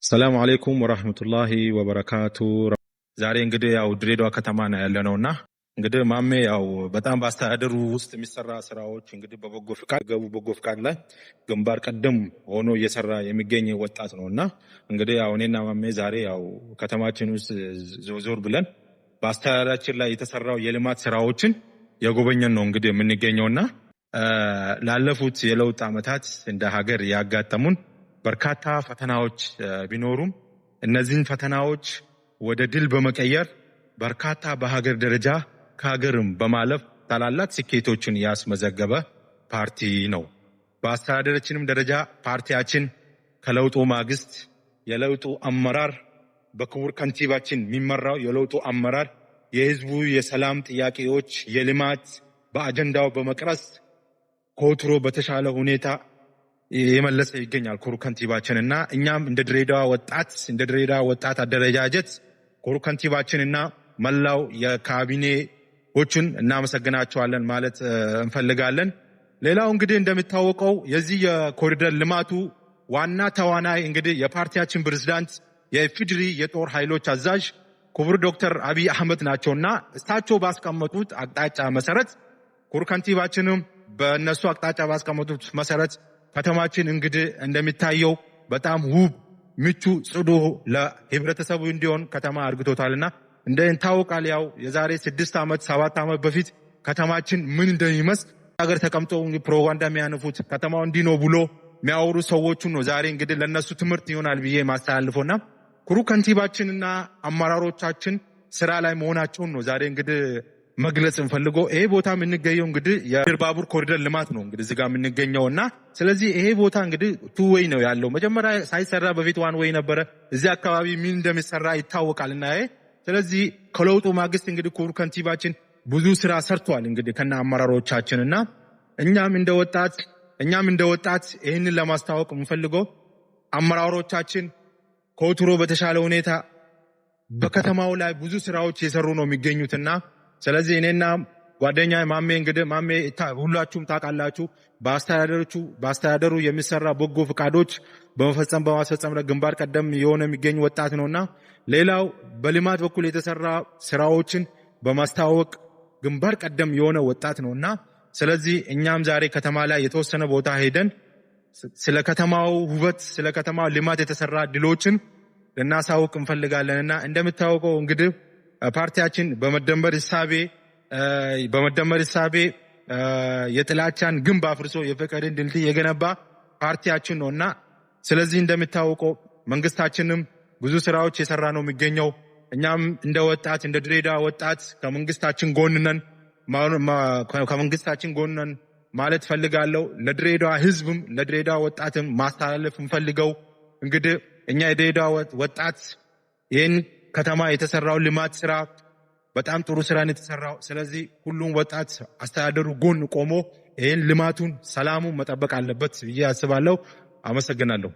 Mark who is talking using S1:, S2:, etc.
S1: ሰላም አለይኩም ወራህመቱላሂ ወበረካቱ። ዛሬ እንግዲህ ያው ድሬዳዋ ከተማ ነው ያለነውና እንግዲህ ማሜ ያው በጣም በአስተዳደሩ ውስጥ የሚሰራ ስራዎች እንግዲህ በጎ ፍቃድ ላይ ግንባር ቀደም ሆኖ እየሰራ የሚገኝ ወጣት ነውና እንግዲህ ያው እኔና ማሜ ዛሬ ያው ከተማችን ውስጥ ዞር ብለን በአስተዳደራችን ላይ የተሰራው የልማት ስራዎችን የጎበኘን ነው እንግዲህ የምንገኘውና ላለፉት የለውጥ ዓመታት እንደ ሀገር ያጋጠሙን በርካታ ፈተናዎች ቢኖሩም እነዚህን ፈተናዎች ወደ ድል በመቀየር በርካታ በሀገር ደረጃ ከሀገርም በማለፍ ታላላቅ ስኬቶችን ያስመዘገበ ፓርቲ ነው። በአስተዳደራችንም ደረጃ ፓርቲያችን ከለውጡ ማግስት የለውጡ አመራር በክቡር ከንቲባችን የሚመራው የለውጡ አመራር የህዝቡ የሰላም ጥያቄዎች የልማት በአጀንዳው በመቅረጽ ከወትሮ በተሻለ ሁኔታ የመለሰ ይገኛል ክቡር ከንቲባችንና እኛም እንደ ድሬዳዋ ወጣት አደረጃጀት ክቡር ከንቲባችንና መላው የካቢኔዎቹን እናመሰግናቸዋለን ማለት እንፈልጋለን። ሌላው እንግዲህ እንደሚታወቀው የዚህ የኮሪደር ልማቱ ዋና ተዋናይ እንግዲህ የፓርቲያችን ፕሬዝዳንት የኢፌዴሪ የጦር ኃይሎች አዛዥ ክቡር ዶክተር አብይ አህመድ ናቸውና እሳቸው ባስቀመጡት አቅጣጫ መሰረት ክቡር ከንቲባችንም በእነሱ አቅጣጫ ባስቀመጡት መሰረት ከተማችን እንግዲህ እንደሚታየው በጣም ውብ ምቹ ጽዱ ለህብረተሰቡ እንዲሆን ከተማ አድርጎታልና እንደታወቃል ያው የዛሬ 6 ዓመት 7 ዓመት በፊት ከተማችን ምን እንደሚመስል ሀገር ተቀምጠው ፕሮፓጋንዳ የሚያነፉት ከተማው እንዲህ ነው ብሎ የሚያወሩ ሰዎችን ነው ዛሬ እንግዲህ ለነሱ ትምህርት ይሆናል ብዬ ማስተላልፎና ክቡር ከንቲባችንና አመራሮቻችን ስራ ላይ መሆናቸውን ነው ዛሬ እንግዲህ መግለጽ እንፈልገው። ይሄ ቦታ የምንገኘው እንግዲህ የድር ባቡር ኮሪደር ልማት ነው እንግዲህ እዚህ ጋር የምንገኘውና ስለዚህ ይሄ ቦታ እንግዲህ ቱ ዌይ ነው ያለው። መጀመሪያ ሳይሰራ በፊት ዋን ዌይ ነበረ። እዚህ አካባቢ ምን እንደሚሰራ ይታወቃልና ስለዚህ ከለውጡ ማግስት እንግዲህ ክቡር ከንቲባችን ብዙ ስራ ሰርቷል እንግዲህ ከና አመራሮቻችንና እኛም እንደ ወጣት ይሄንን ለማስተዋወቅ የምፈልገው አመራሮቻችን ከወትሮ በተሻለ ሁኔታ በከተማው ላይ ብዙ ስራዎች የሰሩ ነው የሚገኙትና ስለዚህ እኔና ጓደኛ ማሜ እንግዲህ ማሜ ሁላችሁም ታውቃላችሁ በአስተዳደሩ የሚሰራ በጎ ፍቃዶች በማስፈጸም ላይ ግንባር ቀደም የሆነ የሚገኝ ወጣት ነውና ሌላው በልማት በኩል የተሰራ ስራዎችን በማስተዋወቅ ግንባር ቀደም የሆነ ወጣት ነውና ስለዚህ እኛም ዛሬ ከተማ ላይ የተወሰነ ቦታ ሄደን ስለ ከተማው ውበት ስለ ከተማው ልማት የተሰራ ድሎችን ልናሳውቅ እንፈልጋለንና እንደምታውቀው እንግዲህ ፓርቲያችን በመደመር ሐሳቤ የጥላቻን ግንብ አፍርሶ የፍቅርን ድልድይ የገነባ ፓርቲያችን ነውና ስለዚህ እንደምታውቀው መንግስታችንም ብዙ ስራዎች የሰራ ነው የሚገኘው። እኛም እንደ ድሬዳዋ ወጣት ከመንግስታችን ጎን ነን ማለት ፈልጋለሁ። ለድሬዳዋ ህዝብም ለድሬዳዋ ወጣትም ማስተላለፍ እንፈልገው እንግዲህ እኛ የድሬዳዋ ወጣት ይህን ከተማ የተሰራው ልማት ስራ በጣም ጥሩ ስራ ነው የተሰራው። ስለዚህ ሁሉም ወጣት አስተዳደሩ ጎን ቆሞ ይህን ልማቱን ሰላሙን መጠበቅ አለበት ብዬ አስባለሁ። አመሰግናለሁ።